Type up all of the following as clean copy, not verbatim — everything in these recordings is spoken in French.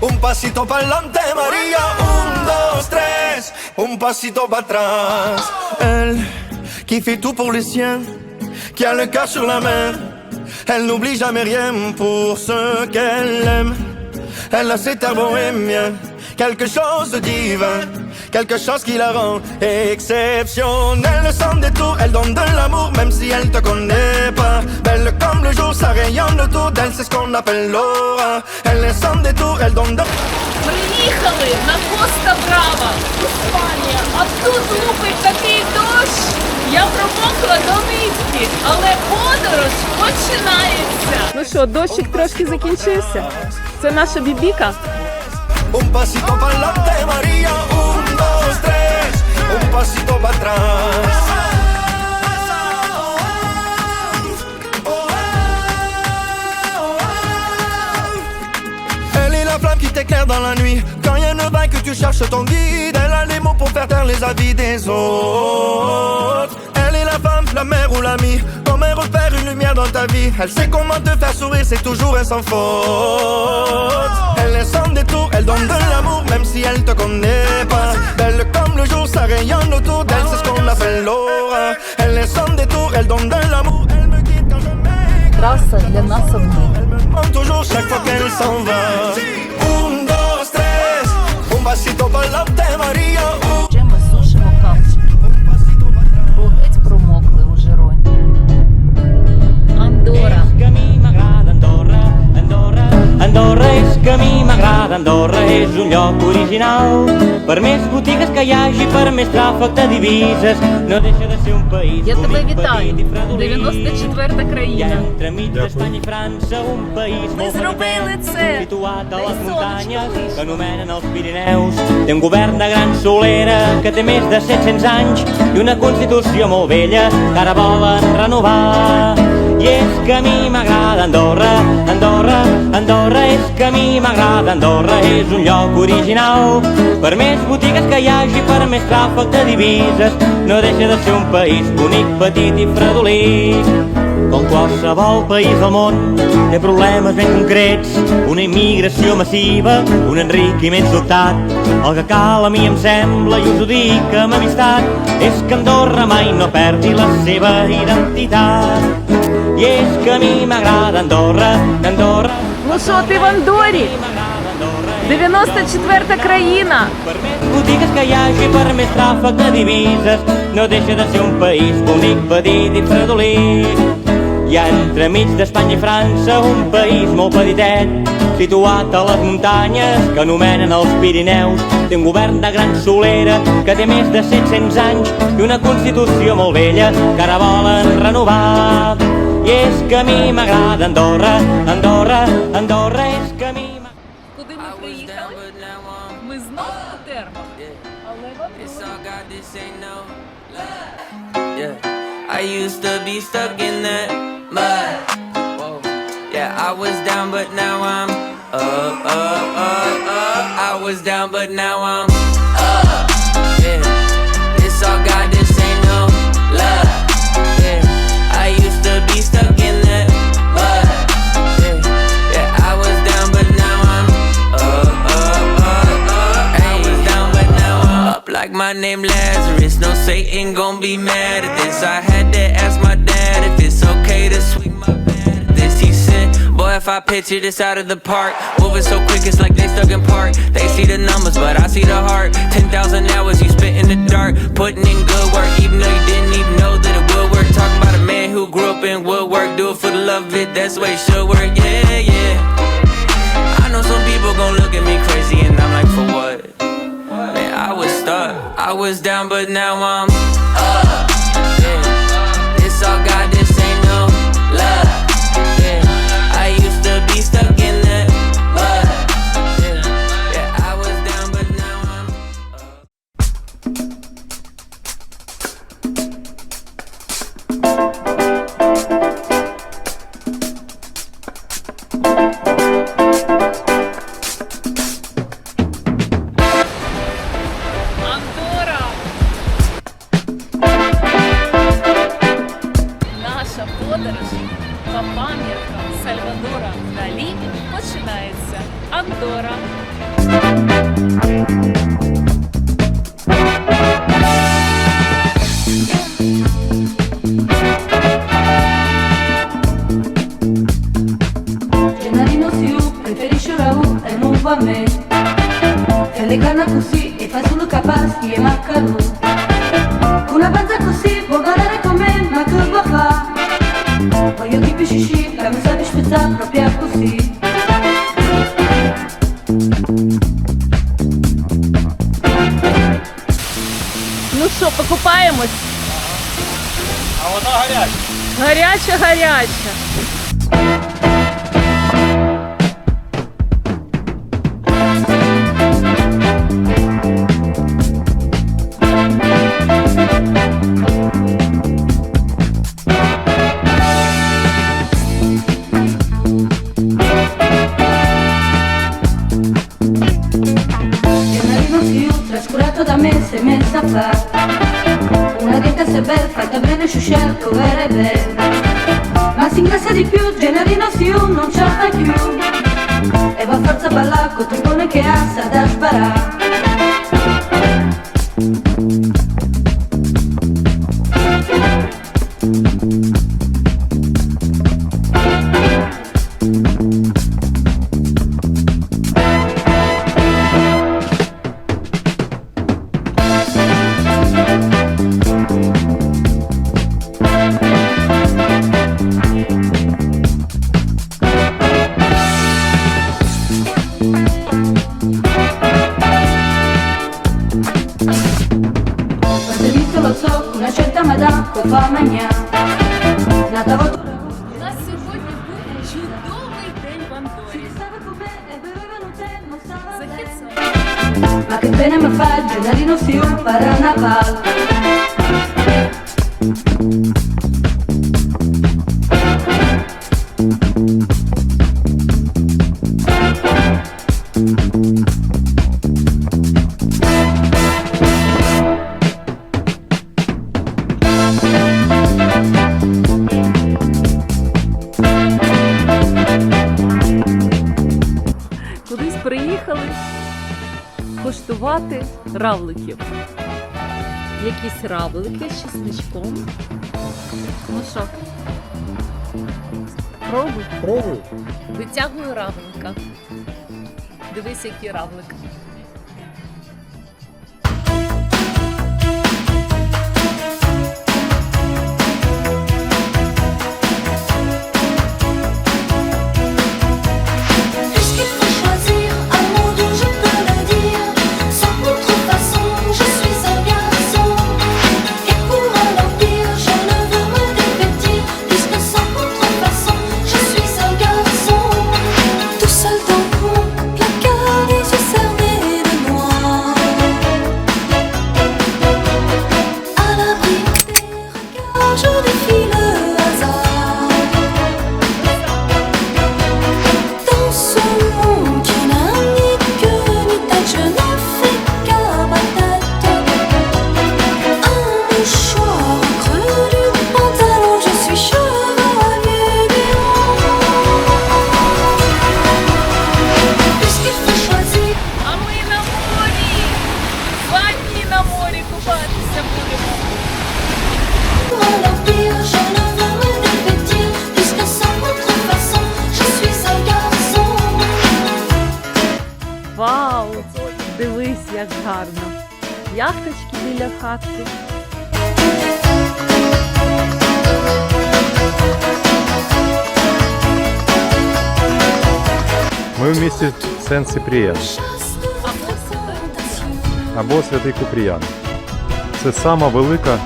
Un pasito pa'lante, María. Un, dos, tres. Un pasito para atrás. Elle qui fait tout pour les siens, qui a le cœur sur la main. Elle n'oublie jamais rien pour ceux qu'elle aime. Elle a cet air bohémien, quelque chose de divin, quelque chose qui la rend exceptionnelle. Sans détour, elle donne de l'amour même si elle te connaît pas. Belle comme le jour, ça rayonne autour d'elle, c'est ce qu'on appelle l'aura. Elle est sans détour, elle donne de... Приїхали на Коста Браво, Іспанія, а тут лупить такий дощ. Я промокла до нитки, але подорож починається. Ну що, дощик трошки закінчився. Це наша бібіка. Un pasito pa'lante, María. Un, dos, tres. Un pasito para atrás. Elle est la flamme qui t'éclaire dans la nuit. Quand y a une vague que tu cherches ton guide. Elle a les mots pour faire taire les avis des autres. Elle est la femme, la mère ou l'amie. Comme un repère, une lumière dans ta vie. Elle sait comment te faire sourire, c'est toujours un sans faute. Elle est sans détour, elle donne de l'amour même si elle te connaît pas. Belle comme le jour, ça rayonne autour d'elle, c'est ce qu'on appelle l'aura. Elle est sans détour, elle donne de l'amour. Elle me guide quand je m'écris. Траса для нас одних. Demande toujours chaque fois qu'elle s'en va. Un, dos, tres. Un pasito pa'lante, María. Ще ми сушимо капчики. Бо геть промокли у Жироні. Андора. Que a mi m'agrada Andorra, Andorra, Andorra és que a mi m'agrada Andorra, és un lloc original. Per més botigues que hi hagi, per més tràfic de divises, no deixa de ser un país Я тебе bonic, вітаю. petit i fredolí. 94-та Hi ha країна. entremig d'Espanya i França un país Ми molt зробили petitet, це. situat a Дай les сонечко muntanyes вийшло. que anomenen els Pirineus. Té un govern de gran solera que té més de 700 anys i una constitució molt vella que ara volen renovar. I és que a mi m'agrada Andorra, Andorra, Andorra, és que a mi m'agrada Andorra, és un lloc original. Per més botigues que hi hagi, per més tràfic de divises, no deixa de ser un país bonic, petit i fredolí. Com qualsevol país del món, té problemes ben concrets, una immigració massiva, un enriquiment sobtat. El que cal a mi em sembla, i us ho dic amb amistat, és que Andorra mai no perdi la seva identitat. I és que a mi m'agrada Andorra, Andorra. Ну що, ти в Андорі? 94-та країна. Per més botigues que hi hagi, per més tràfic de divises, no deixa de ser un país bonic, petit i fredolí. Hi ha entremig d'Espanya i França un país molt petitet, situat a les muntanyes que anomenen els Pirineus. Té un govern de gran solera que té més de 700 anys i una constitució molt vella que ara volen renovar. I és que a mi m'agrada Andorra, Andorra, Andorra, és que a mi m'agrada. Куди ми приїхали? Ми знову у термах. Але Yeah, I used to be stuck in that mud. Whoa. Yeah, I was down, but now I'm up, up, up, up. I was down, but now I'm up. Yeah, this all God, this ain't no love. Yeah, I used to be stuck in that mud. Yeah, yeah, I was down, but now I'm up, up, up, up. I was down, but now I'm up like my name Lazarus. No Satan gon' be mad at this. I had to ask my dad if it's okay to swing my bat at this. He said, boy, if I picture this out of the park, moving so quick it's like they stuck in park. They see the numbers, but I see the heart. 10,000 hours you spent in the dark, putting in good work, even though you didn't even know that it would work. Talking about a man who grew up in woodwork, do it for the love of it, that's the way it should work. Yeah, yeah. I know some people gon' look at me crazy, and I'm like, for what? Man, I was stuck, I was down, but now I'm up. Yeah, this all God, this ain't no love. Yeah, I used to be stuck in that mud. Yeah, yeah, I was down, but now I'm up. Андора! Наша подорож по пам'яткам Сальвадора Далі. літ починається. Андора. Gennarino Siu preferisce Raul e non va a me. Se le canna così e fa solo capaschi e maccarù. Una panza così può ballare con me, ma che va a fa? Voglio di piscisci, la mia sa di spezzare proprio così. Ну що, покупаємось? А вода гаряча. Гаряча. Gennarino Siu trascurato da me si è messa a fare una dieta se bel, fatta bene, sciuscelto, vera e bella. Ma si ingrassa di più, Gennarino Siu non ce la fa più. E va a forza a ballare con tribune che ha, sa da sparare. Quando hai visto lo so, una certa madame che fa mangiare. Nata volta У нас сьогодні був чудовий день в Андорі. stava con me e bevevano tè, non stava Захід bene. сонця. Ma che pena mi fa, Gennarino Siu, Paranaval. Кудись приїхали коштувати равликів. Якісь равлики з чесничком. Ну що? Пробуй. Пробуй. Витягую равлика. Дивись, який равлик. Puisqu'il faut choisir un mot d'où je peux le dire, sans contrefaçon, je suis un garçon. Et pour un empire, je ne veux me dévêtir, puisque sans contrefaçon, je suis un garçon. Tout seul dans mon placard, les yeux cernés de noir. À l'abri des regards, je défie le hasard. Dans ce monde qui n'a ni queue ni tête, je ne fais qu'à ma tête. Un mouchoir au creux du pantalon, je suis chevalier du Puisqu'il faut choisir. А ми на морі! 2 дні на морі купатися будемо. Pour un empire, je ne veux me dévêtir, puisque sans contrefaçon, je suis un garçon. Вау! Дивись, як гарно. Яхточки біля хатки. Ми в місті Сен-Сипрієн або Святий Купріян. Це сама велика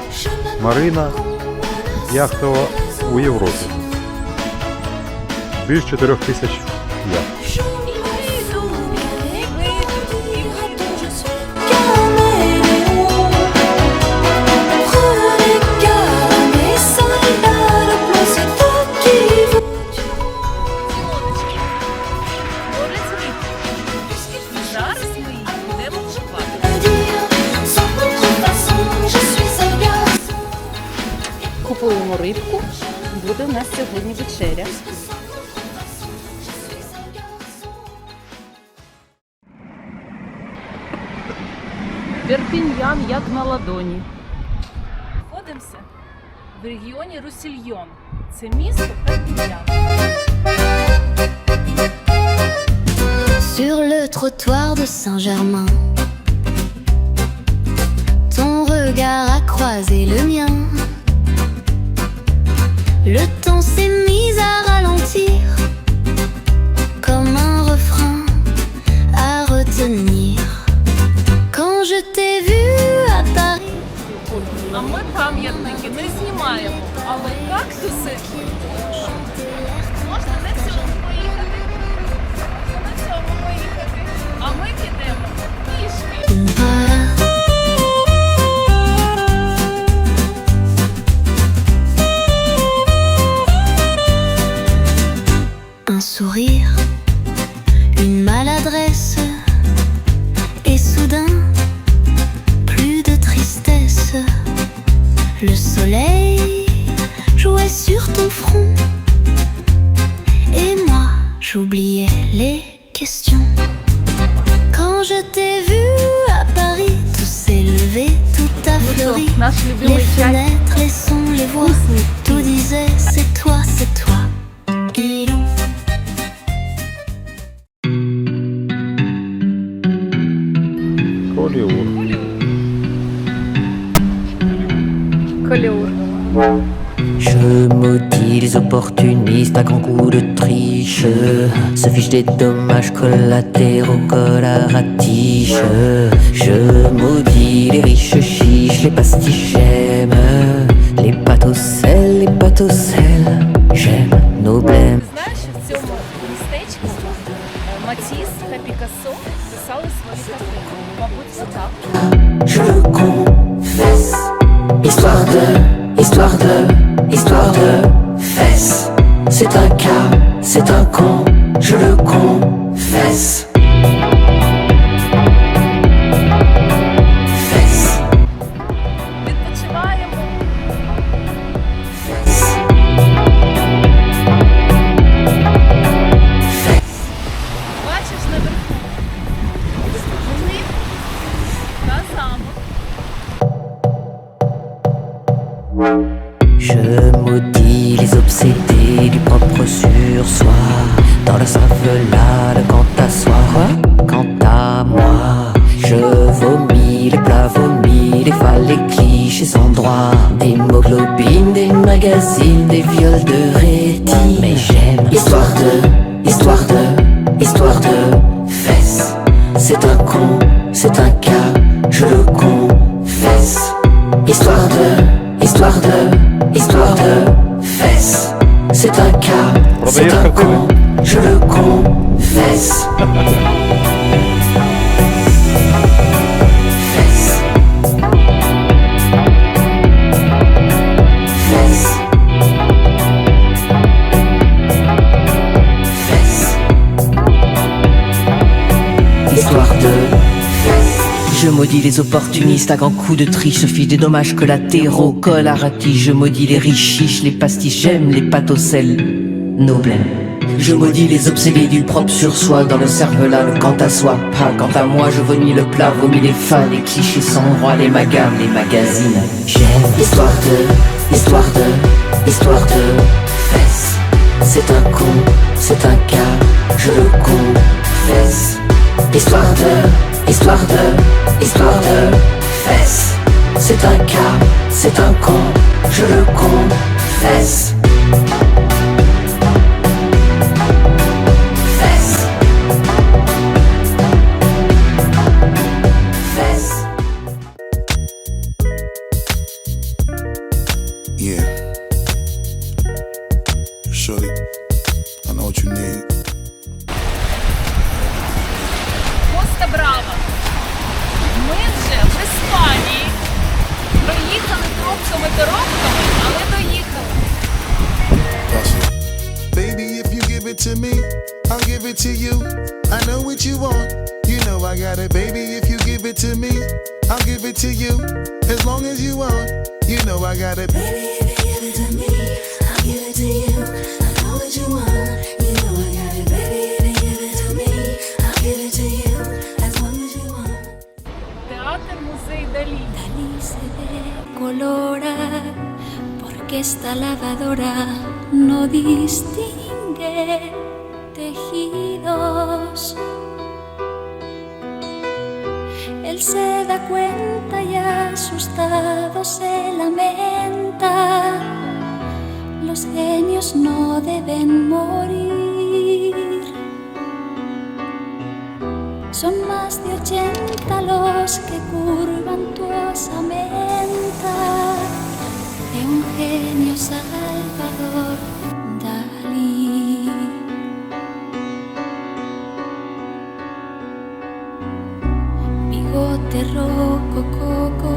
марина яхтова у Європі. Більш 4000 яхт. Горець рибки. Зараз ми їх будемо купати. Купуємо рибку. Буде у нас сьогодні вечеря. Перпін'ян як на ладоні. Знаходимося в регіоні Русільйон. Це місто Перпін'ян. Sur le trottoir de Saint-Germain, ton regard a croisé le mien. Le temps s'est mis à ralentir, comme un refrain à retenir. Quand je t'ai vu à Paris. А ми пам'ятники не знімаємо, але кактуси. Можна на цьому поїхати? Можна на цьому поїхати. А ми підемо пішки. Voilà. Un sourire, une maladresse, et soudain, plus de tristesse. Le soleil jouait sur ton front, et moi, j'oubliais les questions. Quand je t'ai vu à Paris, tout s'est levé, tout a fleuri. Наш Les любимий чай. fenêtres, les sons, les voix, tout disait c'est toi, c'est toi. Ilou. Коліур. Коліур. Je maudis les opportunistes à grands coups de triche. Se fichent des dommages collatéraux, collaratiches. Je maudis les riches chiches, les pastichèmes, les pâtes au sel, les pâtes au sel. J'aime nos blêmes. Знаєш, що в цьому містечку Матіс та Пікассо писали свої картини? Мабуть, це так. Je le confesse. Histoire de fesses. C'est un cas, c'est un con, je le confesse. Fesses, Відпочиваємо. fesses. Бачиш наверху? Вплив на замок. Je maudis les obsédés du propre sur soi. Dans le savelade quant à soi, quant à moi. Je vomis les plats vomis, les phalles, les clichés sans droit. Des hémoglobines, des magazines, des viols de rétine. Mais j'aime histoire de fesses. C'est un con, c'est un cas, je le confesse. Histoire de fesses. C'est un cas, c'est un con, je le confesse. Fesses. Fesses. Fesses. Histoire de fesses. Je maudis les opportunistes à grands coups de triche, se fichent des dommages collatéraux, collarati. Je maudis les riches chiches, les pastiches, j'aime les pâtes au sel, nos blêmes. Je maudis les obsédés du propre sur soi, dans le cervelas, le quant à soi, pas quant à moi. Je vomis le plat, vomis les fans, les clichés sans droit, les magames, les magazines. J'aime histoire de fesses. C'est un con, c'est un cas, je le confesse. Histoire de fesses. C'est un cas, c'est un con, je le confesse. Fesses. Fesses. Yeah. Shorty, I know what you need. Коста Браво. Ми вже в Іспанії. Проїхали тропками-торопками, але доїхали. That's it. Baby, if you give it to me, I'll give it to you. I know what you want, you know I got it. Baby, if you give it to me, I'll give it to you. As long as you want, you know I got it. Baby, if you give it to me, I'll give it to you. I know what you want, you know I got it. Baby, if you give it to me, I'll give it to you. As long as you want. Театр que esta lavadora no distingue tejidos. Él se da cuenta y asustado se lamenta. Los genios no deben morir. Son más de 80 los que curvan tu osamenta de un genio Salvador Dalí. Bigote rocococo,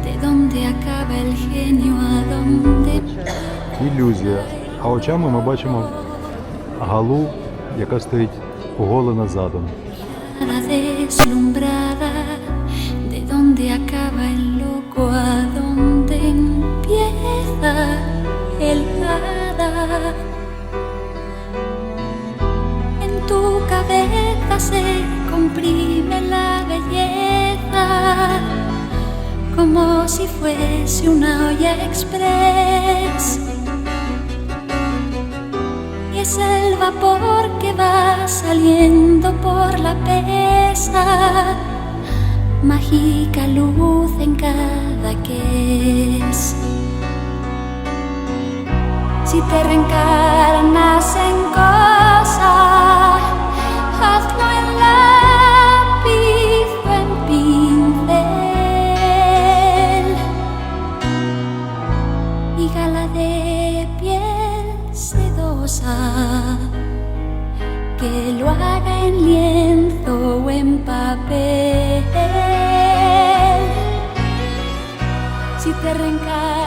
¿de dónde acaba el genio? ¿A dónde? Ілюзія. А очами ми бачимо Галу, яка стоїть оголена задом. Deslumbrada, ¿de dónde acaba el loco? ¿A dónde empieza el hada? En tu cabeza se comprime la belleza, como si fuese una olla express. Y es el vapor que va saliendo por la pesa, mágica luz en cada ques. Si te reencarnas en cosa, hazlo en lápiz o en pincel. Y gala de piel sedosa, que lo haga en lienzo o en papel. Si te reencarnas